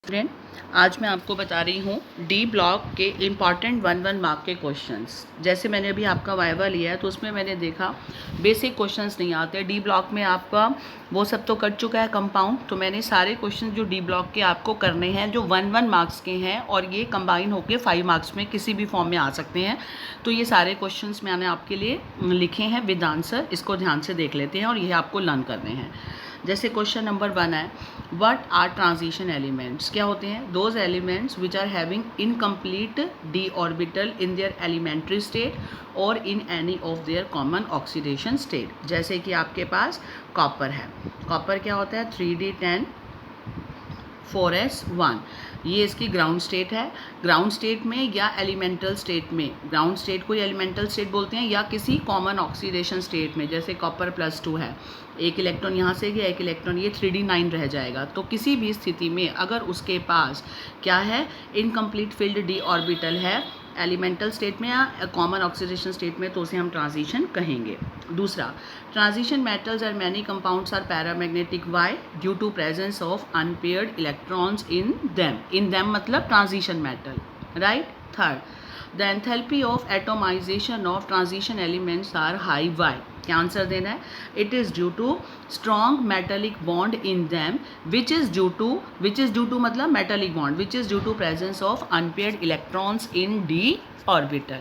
Friend, आज मैं आपको बता रही हूँ डी ब्लॉक के इम्पॉर्टेंट 1 मार्क के क्वेश्चंस। जैसे मैंने अभी आपका वाइवा लिया है तो उसमें मैंने देखा बेसिक क्वेश्चंस नहीं आते। डी ब्लॉक में आपका वो सब तो कट चुका है कंपाउंड, तो मैंने सारे क्वेश्चंस जो डी ब्लॉक के आपको करने हैं जो 1 मार्क्स के हैं और ये कंबाइन होकर 5 मार्क्स में किसी भी फॉर्म में आ सकते हैं। तो ये सारे क्वेश्चंस मैंने आपके लिए लिखे हैं विद आंसर, इसको ध्यान से देख लेते हैं और ये आपको लर्न करने हैं। जैसे क्वेश्चन नंबर 1 है, व्हाट आर ट्रांजिशन एलिमेंट्स। क्या होते हैं? Those elements which are having incomplete d orbital in their elementary state और in any of their common oxidation state. जैसे कि आपके पास कॉपर है। कॉपर क्या होता है? 3d10 4s1, ये इसकी ग्राउंड स्टेट है। ग्राउंड स्टेट में या एलिमेंटल स्टेट में, ग्राउंड स्टेट को एलिमेंटल स्टेट बोलते हैं, या किसी कॉमन ऑक्सीडेशन स्टेट में, जैसे कॉपर +2 है, एक इलेक्ट्रॉन यहाँ से गया, एक इलेक्ट्रॉन, ये 3d9 रह जाएगा। तो किसी भी स्थिति में अगर उसके पास क्या है, इनकम्प्लीट फिल्ड डी ऑर्बिटल है एलिमेंटल स्टेट में या कॉमन ऑक्सीडेशन स्टेट में, तो उसे हम ट्रांजिशन कहेंगे। दूसरा, ट्रांजिशन मेटल्स और many compounds are paramagnetic. Why? Due to presence of unpaired electrons in them. In them मतलब transition metal, right. Third, the enthalpy of atomisation of transition elements are high. Why? क्या answer देना है? It is due to strong metallic bond in them which is due to मतलब metallic bond which is due to presence of unpaired electrons in d orbital,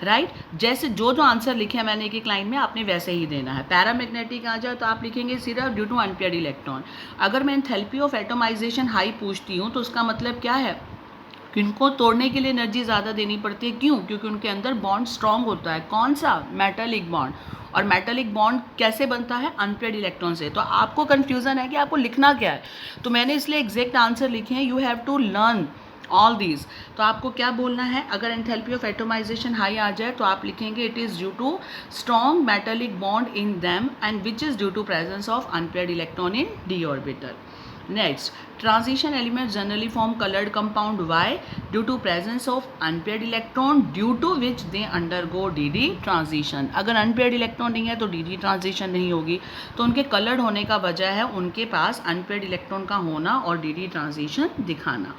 right. जैसे जो answer लिखे हैं मैंने एक लाइन में, आपने वैसे ही देना है। पैरामैग्नेटिक आ जाए तो आप लिखेंगे सिर्फ ड्यू टू अनपेयर्ड इलेक्ट्रॉन। अगर मैं एंथैल्पी ऑफ एटोमाइजेशन हाई पूछती हूँ तो उसका मतलब क्या है? इनको तोड़ने के लिए एनर्जी ज़्यादा देनी पड़ती है। क्यों? क्योंकि उनके अंदर बॉन्ड स्ट्रॉन्ग होता है। कौन सा? Metallic bond. और मेटेलिक बॉन्ड कैसे बनता है? अनपेयर्ड इलेक्ट्रॉन से। तो आपको कन्फ्यूज़न है कि आपको लिखना क्या है, तो मैंने इसलिए एग्जैक्ट आंसर लिखे हैं। You have to learn all these. तो आपको क्या बोलना है? अगर एंथैल्पी ऑफ एटोमाइजेशन हाई आ जाए तो आप लिखेंगे it is due to strong metallic bond in them and which is due to presence of unpaired electron in d orbital. Next, transition elements generally form colored compound. Why? Due to presence of unpaired electron, due to which they undergo DD transition. अगर unpaired electron नहीं है तो DD transition नहीं होगी। तो उनके colored होने का वजह है उनके पास unpaired electron का होना और DD transition दिखाना।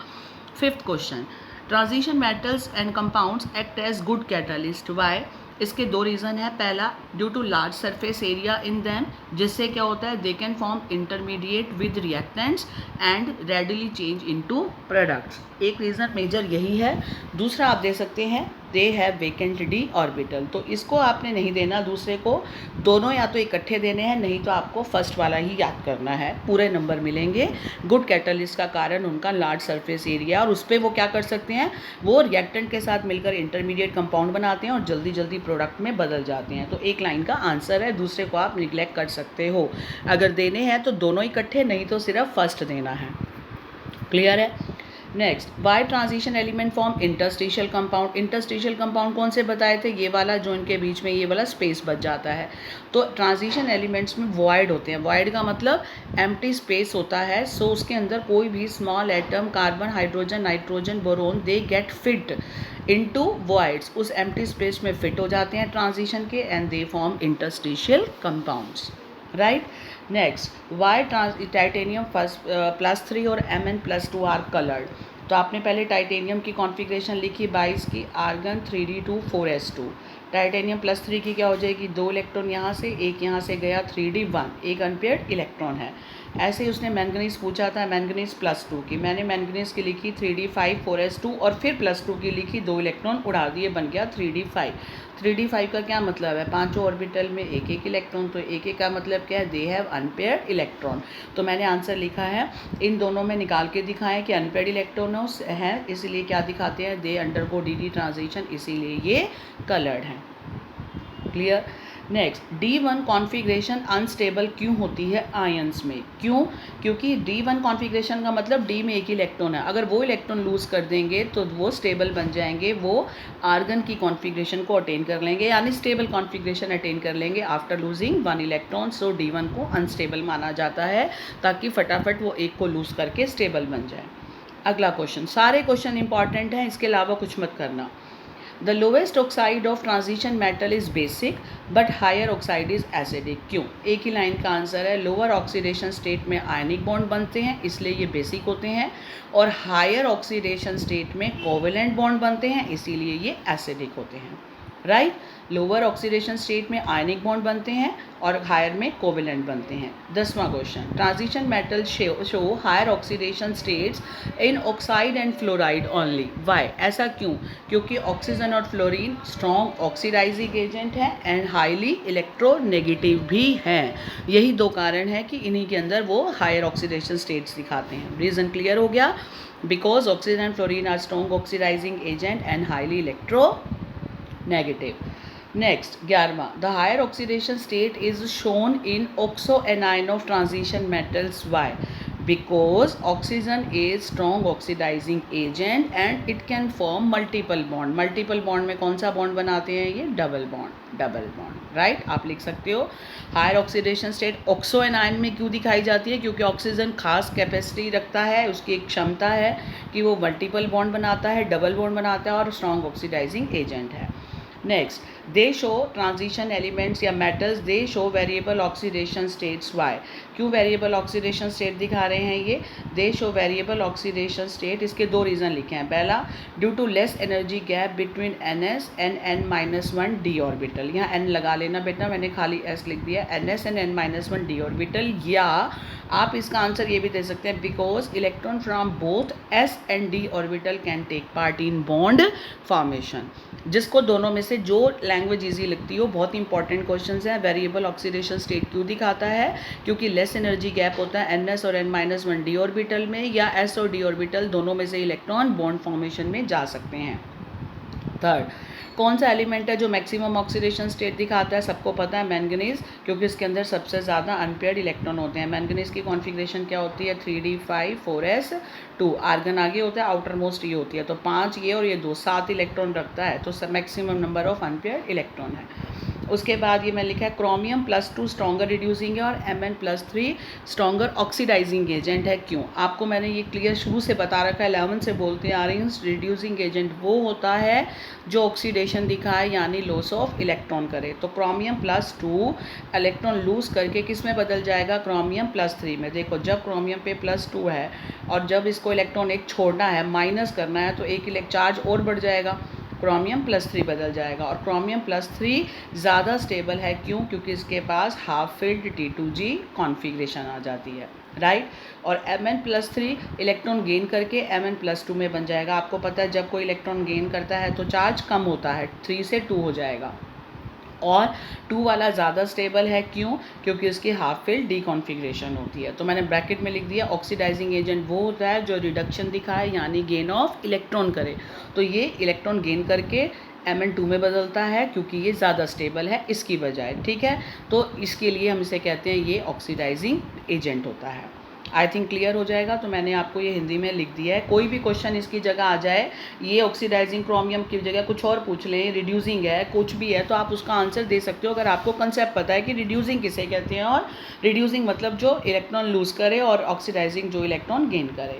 Fifth question, transition metals and compounds act as good catalyst. Why? इसके 2 रीज़न है। पहला, due to large surface area in them, जिससे क्या होता है, they can form intermediate with reactants and readily change into products. एक reason major यही है। दूसरा आप दे सकते हैं they have vacant d orbital. तो इसको आपने नहीं देना, दूसरे को दोनों या तो इकट्ठे देने हैं, नहीं तो आपको फर्स्ट वाला ही याद करना है। पूरे नंबर मिलेंगे। गुड कैटलिस्ट का कारण उनका लार्ज सरफेस एरिया, और उस पर वो क्या कर सकते हैं, वो रिएक्टेंट के साथ मिलकर इंटरमीडिएट कंपाउंड बनाते हैं और जल्दी जल्दी प्रोडक्ट में बदल जाते हैं। तो एक लाइन का आंसर है, दूसरे को आप निगलेक्ट कर सकते हो। अगर देने हैं तो दोनों इकट्ठे, नहीं तो सिर्फ फर्स्ट देना है। क्लियर है? Next, why transition element form interstitial compound. Interstitial compound कौन से बताए थे? ये वाला जो इनके बीच में ये वाला स्पेस बच जाता है। तो ट्रांजिशन एलिमेंट्स में वॉइड होते हैं। वॉइड का मतलब एम्प्टी स्पेस होता है। सो उसके अंदर कोई भी small atom, carbon, hydrogen, nitrogen, boron, they get fit into voids, उस एम्प्टी स्पेस में फिट हो जाते हैं ट्रांजिशन के, and they form interstitial compounds, right. Next, why titanium +3 और Mn+2 आर कलर्ड। तो आपने पहले टाइटेनियम की कॉन्फ़िगरेशन लिखी 22 की, आर्गन 3d2 4s2। टाइटेनियम +3 की क्या हो जाएगी, 2 इलेक्ट्रॉन यहाँ से, एक यहाँ से गया, 3d1, एक अनपेयर्ड इलेक्ट्रॉन है। ऐसे ही उसने मैंगनीज पूछा था, मैंगनीज +2 की, मैंने मैंगनीज की लिखी 3d5 4s2 और फिर +2 की लिखी, 2 इलेक्ट्रॉन उड़ा दिए, बन गया 3d5। 3d5 का क्या मतलब है? 5 ऑर्बिटल में एक एक इलेक्ट्रॉन, तो एक एक का मतलब क्या है, दे हैव अनपेयर्ड इलेक्ट्रॉन। तो मैंने आंसर लिखा है, इन दोनों में निकाल के दिखाएं कि अनपेयर्ड इलेक्ट्रॉन्स हैं, इसलिए क्या दिखाते हैं, दे अंडरगो DD ट्रांजिशन, इसीलिए ये कलर्ड हैं। Clear? Next, D1 configuration unstable क्यों होती है आयंस में? क्यों? क्योंकि D1 कॉन्फ़िगरेशन का मतलब D में एक इलेक्ट्रॉन है। अगर वो इलेक्ट्रॉन लूज़ कर देंगे तो वो स्टेबल बन जाएंगे, वो आर्गन की कॉन्फ़िगरेशन को अटेन कर लेंगे, यानी स्टेबल कॉन्फ़िगरेशन अटेन कर लेंगे आफ्टर लूजिंग 1 इलेक्ट्रॉन। सो D1 को अनस्टेबल माना जाता है, ताकि फटाफट वो एक को लूज़ करके स्टेबल बन जाए। अगला क्वेश्चन, सारे क्वेश्चन इंपॉर्टेंट हैं, इसके अलावा कुछ मत करना। The lowest oxide of transition metal is basic. But higher oxide is acidic. क्यों? एक ही लाइन का आंसर है, लोअर ऑक्सीडेशन स्टेट में आयनिक बॉन्ड बनते हैं इसलिए ये बेसिक होते हैं, और हायर ऑक्सीडेशन स्टेट में कोवेलेंट बॉन्ड बनते हैं इसीलिए ये एसिडिक होते हैं। राइट, लोअर ऑक्सीडेशन स्टेट में आयनिक बॉन्ड बनते हैं और हायर में कोवेलेंट बनते हैं। 10वां question, transition metal show higher oxidation states in oxide and fluoride only. Why? ऐसा क्यों? क्योंकि ऑक्सीजन और फ्लोरीन स्ट्रॉन्ग ऑक्सीडाइजिंग एजेंट है एंड हाईली इलेक्ट्रोनेगेटिव भी हैं। यही दो कारण है कि इन्हीं के अंदर वो हायर ऑक्सीडेशन स्टेट्स दिखाते हैं। रीज़न क्लियर हो गया? Because oxygen and fluorine are strong oxidising agent and highly electronegative. Next, 11वां, the higher oxidation state is shown in oxoanion of transition metals. Why? Because oxygen is strong oxidizing agent and it can form multiple bond. Multiple bond में कौन सा bond बनाते हैं ये? double bond. Right? आप लिख सकते हो हायर ऑक्सीडेशन स्टेट ऑक्सोएनायन में क्यों दिखाई जाती है? क्योंकि ऑक्सीजन खास कैपेसिटी रखता है, उसकी एक क्षमता है कि वो मल्टीपल बॉन्ड बनाता है, डबल बॉन्ड बनाता है और स्ट्रॉन्ग ऑक्सीडाइजिंग एजेंट है। Next, they show transition elements या metals, they show variable oxidation states. Why? क्यों वेरिएबल ऑक्सीडेशन स्टेट दिखा रहे हैं ये? They show variable oxidation state, इसके दो रीज़न लिखे हैं। पहला, due to less energy gap between NS and N-1 d orbital. यहाँ N लगा लेना बेटा, मैंने खाली S लिख दिया, NS and N-1 d orbital. या आप इसका आंसर ये भी दे सकते हैं, because electron from both S and D orbital can take part in bond formation. जिसको दोनों में से जो लैंग्वेज इजी लगती हो, बहुत इंपॉर्टेंट क्वेश्चन है। वेरिएबल ऑक्सीडेशन स्टेट क्यों दिखाता है? क्योंकि लेस एनर्जी गैप होता है NS और N-1 d ऑर्बिटल में, या S और D ऑर्बिटल दोनों में से इलेक्ट्रॉन बॉन्ड फॉर्मेशन में जा सकते हैं। थर्ड, कौन सा एलिमेंट है जो मैक्सिमम ऑक्सीडेशन स्टेट दिखाता है? सबको पता है मैंगनीज, क्योंकि इसके अंदर सबसे ज़्यादा अनपेयर्ड इलेक्ट्रॉन होते हैं। मैंगनीज की कॉन्फ़िगरेशन क्या होती है? 3d5 4s2। आर्गन आगे होता है, आउटर मोस्ट ये होती है, तो 5 ये और ये 2, 7 इलेक्ट्रॉन रखता है, तो maximum number of unpaired electron है। उसके बाद ये मैं लिखा है क्रोमियम +2 स्ट्रॉन्गर रिड्यूसिंग है और Mn+3 स्ट्रॉन्गर ऑक्सीडाइजिंग एजेंट है। क्यों? आपको मैंने ये क्लियर शुरू से बता रखा है, 11 से बोलते आ रही हूँ। रिड्यूसिंग एजेंट वो होता है जो ऑक्सीडेशन दिखाए यानी लॉस ऑफ इलेक्ट्रॉन करे। तो क्रोमियम +2 इलेक्ट्रॉन लूज करके किस में बदल जाएगा? क्रोमियम +3 में। देखो, जब क्रोमियम पे +2 है और जब इसको इलेक्ट्रॉन एक छोड़ना है, माइनस करना है, तो एक चार्ज और बढ़ जाएगा, क्रोमियम +3 बदल जाएगा। और क्रोमियम +3 ज़्यादा स्टेबल है। क्यों? क्योंकि इसके पास हाफ फिल्ड T2G कॉन्फ़िगरेशन आ जाती है। राइट, और Mn+3 इलेक्ट्रॉन गेन करके Mn+2 में बन जाएगा। आपको पता है जब कोई इलेक्ट्रॉन गेन करता है तो चार्ज कम होता है, 3 से 2 हो जाएगा, और 2 वाला ज़्यादा स्टेबल है। क्यों? क्योंकि उसकी हाफ फिल्ड डी कॉन्फ़िगरेशन होती है। तो मैंने ब्रैकेट में लिख दिया, ऑक्सीडाइजिंग एजेंट वो होता है जो रिडक्शन दिखाए यानी गेन ऑफ इलेक्ट्रॉन करे। तो ये इलेक्ट्रॉन गेन करके Mn2 में बदलता है क्योंकि ये ज़्यादा स्टेबल है इसकी बजाय। ठीक है, तो इसके लिए हम इसे कहते हैं ये ऑक्सीडाइजिंग एजेंट होता है। आई थिंक क्लियर हो जाएगा। तो मैंने आपको ये हिंदी में लिख दिया है। कोई भी क्वेश्चन इसकी जगह आ जाए, ये ऑक्सीडाइजिंग क्रोमियम की जगह कुछ और पूछ लें, रिड्यूसिंग है, कुछ भी है, तो आप उसका आंसर दे सकते हो अगर आपको कंसेप्ट पता है कि रिड्यूसिंग किसे कहते हैं, और रिड्यूसिंग मतलब जो इलेक्ट्रॉन लूज करे और ऑक्सीडाइजिंग जो इलेक्ट्रॉन गेन करे।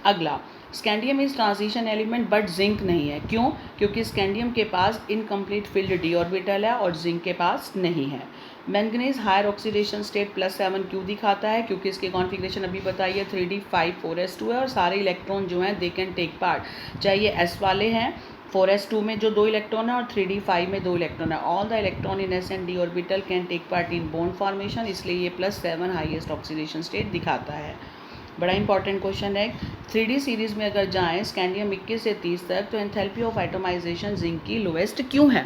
अगला, scandium is transition element but zinc नहीं है। क्यों? क्योंकि स्कैंडियम के पास इनकम्प्लीट फील्ड d ऑर्बिटल है और जिंक के पास नहीं है। मैंगनीज हायर ऑक्सीडेशन स्टेट +7 क्यों दिखाता है? क्योंकि इसकी कॉन्फ़िगरेशन अभी बताई है 3d5 4s2 है, और सारे इलेक्ट्रॉन जो हैं दे कैन टेक पार्ट, चाहे ये S वाले हैं 4s2 में जो 2 इलेक्ट्रॉन है और 3d5 में 2 इलेक्ट्रॉन है। All the electron in S and D orbital can take part in bond formation, इसलिए ये +7 हाईएस्ट ऑक्सीडेशन स्टेट दिखाता है। बड़ा इंपॉर्टेंट क्वेश्चन है। 3D सीरीज़ में अगर जाएँ स्कैंडियम 21 से 30 तक, तो एंथैल्पी ऑफ एटोमाइजेशन जिंक की लोएस्ट क्यों है?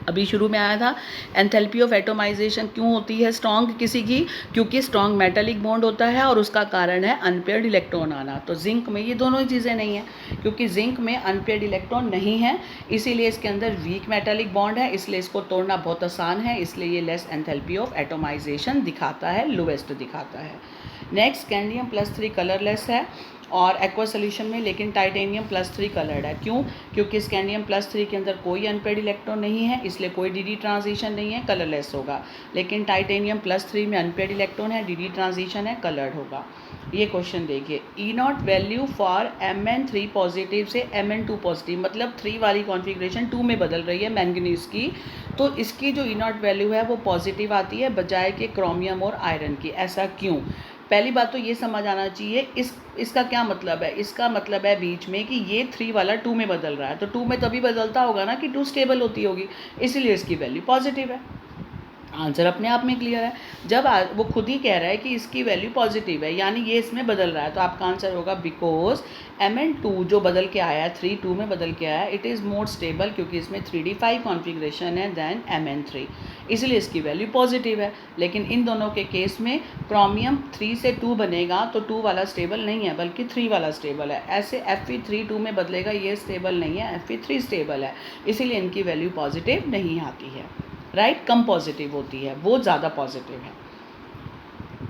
अभी शुरू में आया था, एंथैल्पी ऑफ एटोमाइजेशन क्यों होती है स्ट्रॉन्ग किसी की? क्योंकि स्ट्रॉन्ग मेटालिक बॉन्ड होता है और उसका कारण है अनपेयर्ड इलेक्ट्रॉन आना। तो जिंक में ये दोनों ही चीज़ें नहीं हैं, क्योंकि जिंक में अनपेयर्ड इलेक्ट्रॉन नहीं है, इसीलिए इसके अंदर वीक मेटालिक बॉन्ड है, इसलिए इसको तोड़ना बहुत आसान है, इसलिए ये लेस एंथैल्पी ऑफ एटोमाइजेशन दिखाता है, लोएस्ट दिखाता है। नेक्स्ट, स्कैंडियम +3 कलरलेस है। और एक्वा सोल्यूशन में लेकिन टाइटेनियम +3 कलर्ड है। क्यों? क्योंकि स्कैंडियम +3 के अंदर कोई अनपेड इलेक्ट्रॉन नहीं है, इसलिए कोई डी ट्रांजिशन नहीं है, कलरलेस होगा। लेकिन टाइटेनियम +3 में अनपेड इलेक्ट्रॉन है, डी ट्रांजिशन है, कलर्ड होगा। ये क्वेश्चन देखिए, E0 value for Mn3 positive से Mn2 पॉजिटिव, मतलब 3 वाली कॉन्फ़िगरेशन 2 में बदल रही है मैंगनीज की, तो इसकी जो E0 वैल्यू है वो पॉजिटिव आती है बजाय के क्रोमियम और आयरन की। ऐसा क्यों? पहली बात तो ये समझ आना चाहिए इसका क्या मतलब है। इसका मतलब है बीच में कि ये 3 वाला 2 में बदल रहा है, तो 2 में तभी बदलता होगा ना कि 2 स्टेबल होती होगी, इसीलिए इसकी वैल्यू पॉजिटिव है। आंसर अपने आप में क्लियर है। जब वो खुद ही कह रहा है कि इसकी वैल्यू पॉजिटिव है, यानी ये इसमें बदल रहा है, तो आपका आंसर होगा बिकॉज Mn2 जो बदल के आया है, 3 2 में बदल के आया है, इट इज़ मोर स्टेबल, क्योंकि इसमें 3d5 कॉन्फ़िगरेशन है दैन Mn3, इसलिए इसकी वैल्यू पॉजिटिव है। लेकिन इन दोनों के केस में क्रोमियम 3 से 2 बनेगा तो 2 वाला स्टेबल नहीं है बल्कि 3 वाला स्टेबल है। ऐसे Fe3 2 में बदलेगा, ये स्टेबल नहीं है, Fe3 स्टेबल है, इसीलिए इनकी वैल्यू पॉजिटिव नहीं आती है। राइट, कम पॉजिटिव होती है, वो ज़्यादा पॉजिटिव है।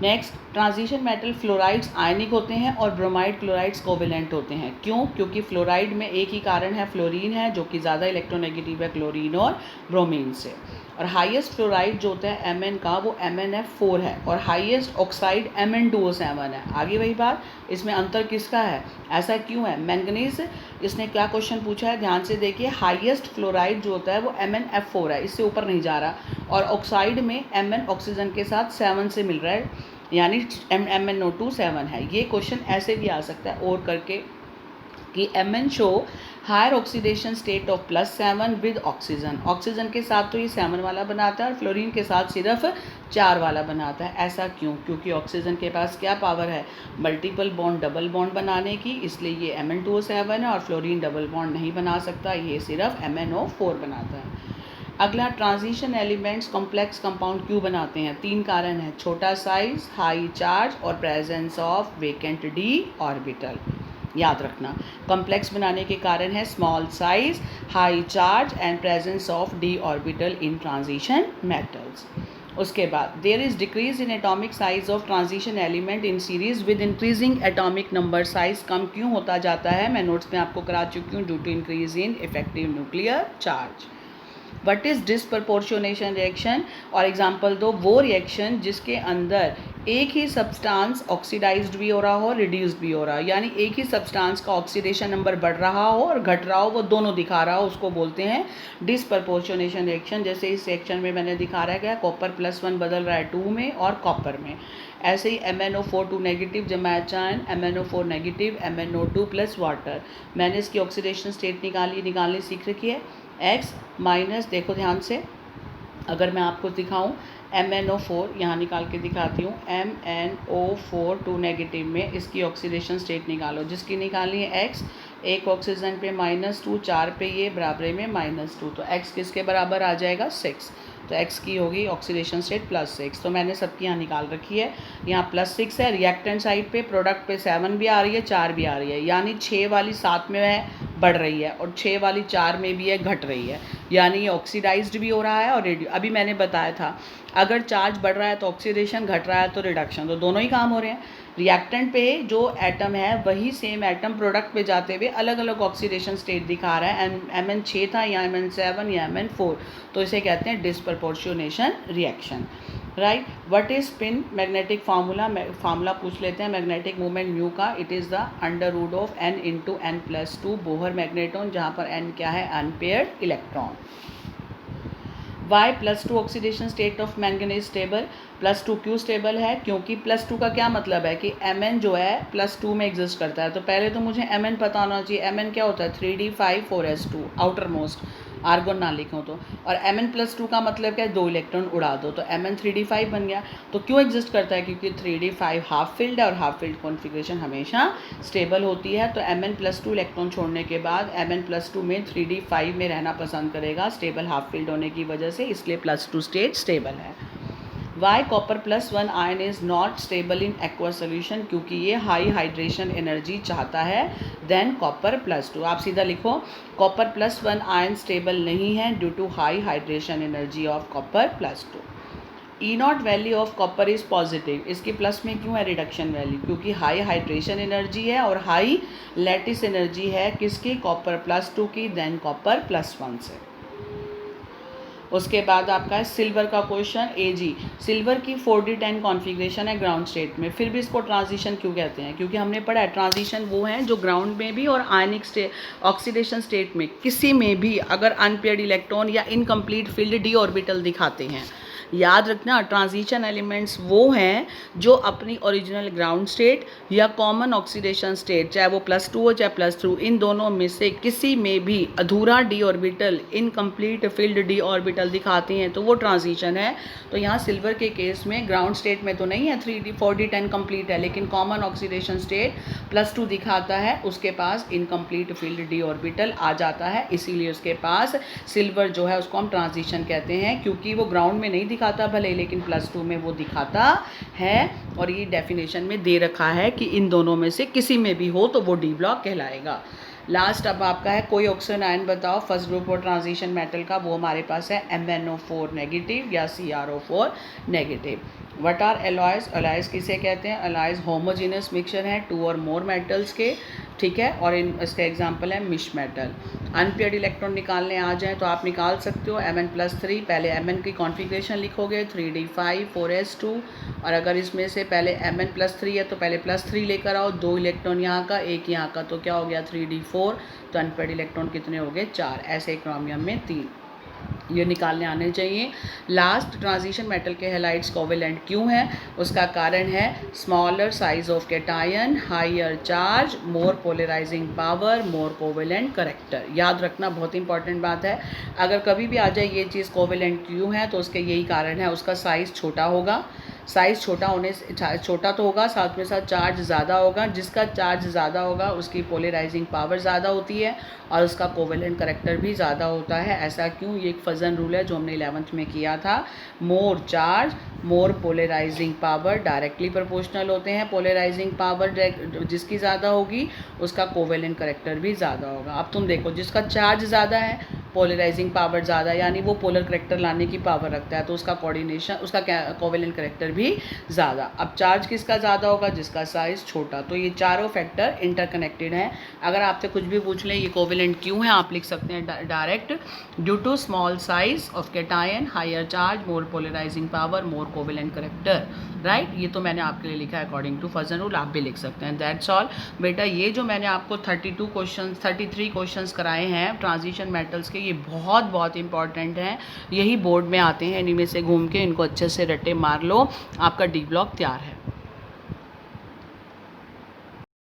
नेक्स्ट, ट्रांजिशन मेटल फ्लोराइड्स आयनिक होते हैं और ब्रोमाइड क्लोराइड्स कोवेलेंट होते हैं। क्यों? क्योंकि फ्लोराइड में एक ही कारण है, फ्लोरीन है, जो कि ज़्यादा इलेक्ट्रोनेगेटिव है क्लोरीन और ब्रोमीन से। और हाईएस्ट फ्लोराइड जो होता है Mn का, वो MnF4 है, और हाईएस्ट ऑक्साइड Mn2O7 है। आगे वही बात, इसमें अंतर किसका है, ऐसा क्यों है? मैंगनीज, इसने क्या क्वेश्चन पूछा है, ध्यान से देखिए। हाईएस्ट फ्लोराइड जो होता है वो MnF4 है, इससे ऊपर नहीं जा रहा, और ऑक्साइड में Mn ऑक्सीजन के साथ 7 से मिल रहा है, यानी MnO2 7 है। ये क्वेश्चन ऐसे भी आ सकता है और करके कि Mn show higher oxidation state of +7 with oxygen. Oxygen के साथ तो ये 7 वाला बनाता है और फ्लोरीन के साथ सिर्फ 4 वाला बनाता है। ऐसा क्यों? क्योंकि ऑक्सीजन के पास क्या पावर है, मल्टीपल बॉन्ड डबल बॉन्ड बनाने की, इसलिए ये Mn2O7 है, और फ्लोरीन डबल बॉन्ड नहीं बना सकता, ये सिर्फ MnO4 बनाता है। अगला, ट्रांजिशन एलिमेंट्स कॉम्प्लेक्स कंपाउंड क्यों बनाते हैं? 3 कारण हैं, छोटा साइज, हाई चार्ज और presence of vacant d orbital. याद रखना, कॉम्प्लेक्स बनाने के कारण है small size, high charge and presence of d orbital in transition metals. उसके बाद, there is decrease in atomic size of transition element in series with increasing atomic number. Size कम क्यों होता जाता है? मैं नोट्स में आपको करा चुकी हूँ, due to increase in effective nuclear charge. What is disproportionation reaction? और एग्जाम्पल दो, वो रिएक्शन जिसके अंदर एक ही सब्सटेंस ऑक्सीडाइज्ड भी हो रहा हो, रिड्यूस्ड भी हो रहा हो, यानी एक ही सब्सटेंस का ऑक्सीडेशन नंबर बढ़ रहा हो और घट रहा हो, वो दोनों दिखा रहा हो, उसको बोलते हैं डिसप्रपोर्शनेशन रिएक्शन। जैसे इस सेक्शन में मैंने दिखा रहा है क्या, कॉपर +1 बदल रहा है 2 में और कॉपर में। ऐसे ही MnO4 2 नेगेटिव जमा चायन, MnO4 नेगेटिव, MnO2 + वाटर। मैंने इसकी ऑक्सीडेशन स्टेट निकालनी सीख रखी है। X माइनस, देखो ध्यान से, अगर मैं आपको दिखाऊं MnO4, यहाँ निकाल के दिखाती हूँ, MnO4 2 नेगेटिव में इसकी ऑक्सीडेशन स्टेट निकालो, जिसकी निकालनी है X, एक ऑक्सीजन पे -2, 4 पे ये बराबर में -2, तो X किसके बराबर आ जाएगा, 6, तो X की होगी ऑक्सीडेशन स्टेट +6। तो मैंने सबकी यहाँ निकाल रखी है, यहाँ +6 है, रिएक्टेंट साइड पे प्रोडक्ट पे 7 भी आ रही है, 4 भी आ रही है, यानी 6 वाली 7 में है बढ़ रही है और 6 वाली 4 में भी है घट रही है, यानी ये ऑक्सीडाइज्ड भी हो रहा है और अभी मैंने बताया था, अगर चार्ज बढ़ रहा है तो ऑक्सीडेशन, घट रहा है तो रिडक्शन, तो दोनों ही काम हो रहे हैं। रिएक्टेंट पे जो एटम है वही सेम एटम प्रोडक्ट पे जाते हुए अलग अलग ऑक्सीडेशन स्टेट दिखा रहा है। Mn6 था या Mn7 या Mn4, तो इसे कहते हैं disproportionation reaction. Right, what is spin magnetic formula पूछ लेते हैं मैग्नेटिक मोमेंट म्यू का। It is the √of n × n+2 Bohr magneton, जहाँ पर n क्या है, unpaired electron. Why +2 oxidation state of manganese stable. +2 क्यों स्टेबल है? क्योंकि +2 का क्या मतलब है कि Mn जो है +2 में एग्जिस्ट करता है। तो पहले तो मुझे Mn पता होना चाहिए। Mn क्या होता है, 3d5 4s2 outer most, argon ना लिखो तो। और Mn+2 का मतलब क्या है, 2 इलेक्ट्रॉन उड़ा दो, तो Mn 3d5 बन गया। तो क्यों एग्जिस्ट करता है? क्योंकि 3d5 हाफ फील्ड है और हाफ फील्ड कॉन्फ़िगरेशन हमेशा स्टेबल होती है। तो Mn+2 इलेक्ट्रॉन छोड़ने के बाद Mn+2 में 3d5 में रहना पसंद करेगा, स्टेबल हाफ फील्ड होने की वजह से, इसलिए +2 स्टेट स्टेबल है। Y copper +1 ion is not stable in aqua solution? क्योंकि ये हाई हाइड्रेशन एनर्जी चाहता है देन कॉपर +2। आप सीधा लिखो, कॉपर +1 आयन स्टेबल नहीं है due to high hydration energy of copper +2। E not value of copper is positive, इसकी प्लस में क्यों है रिडक्शन वैल्यू? क्योंकि हाई हाइड्रेशन एनर्जी है और हाई लैटिस एनर्जी है किसकी? कॉपर +2 की, देन कॉपर +1 से। उसके बाद आपका है सिल्वर का क्वेश्चन। Ag सिल्वर की 4d10 कॉन्फ़िगरेशन है ग्राउंड स्टेट में, फिर भी इसको ट्रांजिशन क्यों कहते हैं? क्योंकि हमने पढ़ा है ट्रांजिशन वो हैं जो ग्राउंड में भी और आयनिक ऑक्सीडेशन स्टेट में किसी में भी अगर अनपेयर्ड इलेक्ट्रॉन या इनकम्प्लीट फील्ड डी ऑर्बिटल दिखाते हैं। याद रखना ट्रांजिशन एलिमेंट्स वो हैं जो अपनी ओरिजिनल ग्राउंड स्टेट या कॉमन ऑक्सीडेशन स्टेट, चाहे वो +2 हो चाहे +3, इन दोनों में से किसी में भी अधूरा D orbital, incomplete field D orbital दिखाते हैं तो वो ट्रांजिशन है। तो यहाँ सिल्वर के केस में ग्राउंड स्टेट में तो नहीं है 3d 4d10 कंप्लीट है, लेकिन कॉमन ऑक्सीडेशन स्टेट +2 दिखाता है, उसके पास इनकम्प्लीट फील्ड डी ऑर्बिटल आ जाता है, इसीलिए उसके पास सिल्वर जो है उसको हम ट्रांजिशन कहते हैं, क्योंकि वो ग्राउंड में नहीं दिखाता भले, लेकिन +2 में वो दिखाता है। और ये डेफिनेशन में दे रखा है कि इन दोनों में से किसी में भी हो तो वो डी ब्लॉक कहलाएगा। लास्ट अब आपका है कोई ऑक्सीजन आयन बताओ फर्स्ट ग्रुप और ट्रांजिशन मेटल का। वो हमारे पास है MnO4 नेगेटिव या CrO4 negative. What are alloys? Alloys किसे कहते हैं? एलॉयज होमोजेनस मिक्सचर हैं 2 और मोर मेटल्स के, ठीक है, और इसका एग्जांपल है मिश मेटल। अनपेयर्ड इलेक्ट्रॉन निकालने आ जाएं तो आप निकाल सकते हो Mn+3, पहले Mn की कॉन्फ़िगरेशन लिखोगे 3d5 4s2, और अगर इसमें से पहले Mn+3 है तो पहले +3 लेकर आओ, 2 इलेक्ट्रॉन यहाँ का 1 यहाँ का, तो क्या हो गया 3d4, तो अनपेयर्ड इलेक्ट्रॉन कितने हो गए 4, ऐसे क्रोमियम में 3, ये निकालने आने चाहिए। लास्ट ट्रांजिशन मेटल के हैलाइड्स कोवेलेंट क्यों है? उसका कारण है smaller size of cation, higher charge, more polarizing power, more covalent character. याद रखना बहुत इंपॉर्टेंट बात है, अगर कभी भी आ जाए ये चीज़ कोवेलेंट क्यों है तो उसके यही कारण है, उसका साइज़ छोटा होगा, साइज़ छोटा होने से छोटा तो होगा, साथ में साथ चार्ज ज़्यादा होगा, जिसका चार्ज ज़्यादा होगा उसकी पोलराइजिंग पावर ज़्यादा होती है और उसका कोवेलेंट करेक्टर भी ज़्यादा होता है। ऐसा क्यों? ये एक फजन रूल है जो हमने 11th में किया था। More charge more polarizing power directly proportional होते हैं, पोलराइजिंग पावर जिसकी ज़्यादा होगी उसका कोवेलेंट करेक्टर भी ज़्यादा होगा। अब तुम देखो जिसका चार्ज ज़्यादा है पोलराइजिंग पावर ज़्यादा, यानी वो पोलर करेक्टर लाने की पावर रखता है, तो उसका कोऑर्डिनेशन उसका कोवेलेंट करेक्टर भी ज़्यादा। अब चार्ज किसका ज़्यादा होगा? जिसका साइज़ छोटा। तो ये चारों फैक्टर इंटरकनेक्टेड हैं। अगर आपसे कुछ भी पूछ लें ये कोवेलेंट क्यों है, आप लिख सकते हैं direct due to small size of cation, higher charge, more polarizing power, more covalent character, right. ये तो मैंने आपके लिए लिखा है अकॉर्डिंग टू फजन रूल, आप भी लिख सकते हैं। दैट्स ऑल बेटा। ये जो मैंने आपको 33 क्वेश्चंस कराए हैं ट्रांजिशन मेटल्स के, ये बहुत बहुत इंपॉर्टेंट हैं, यही बोर्ड में आते हैं, इन्हीं में से घूम के इनको अच्छे से रट्टे मार लो, आपका डी ब्लॉक तैयार है।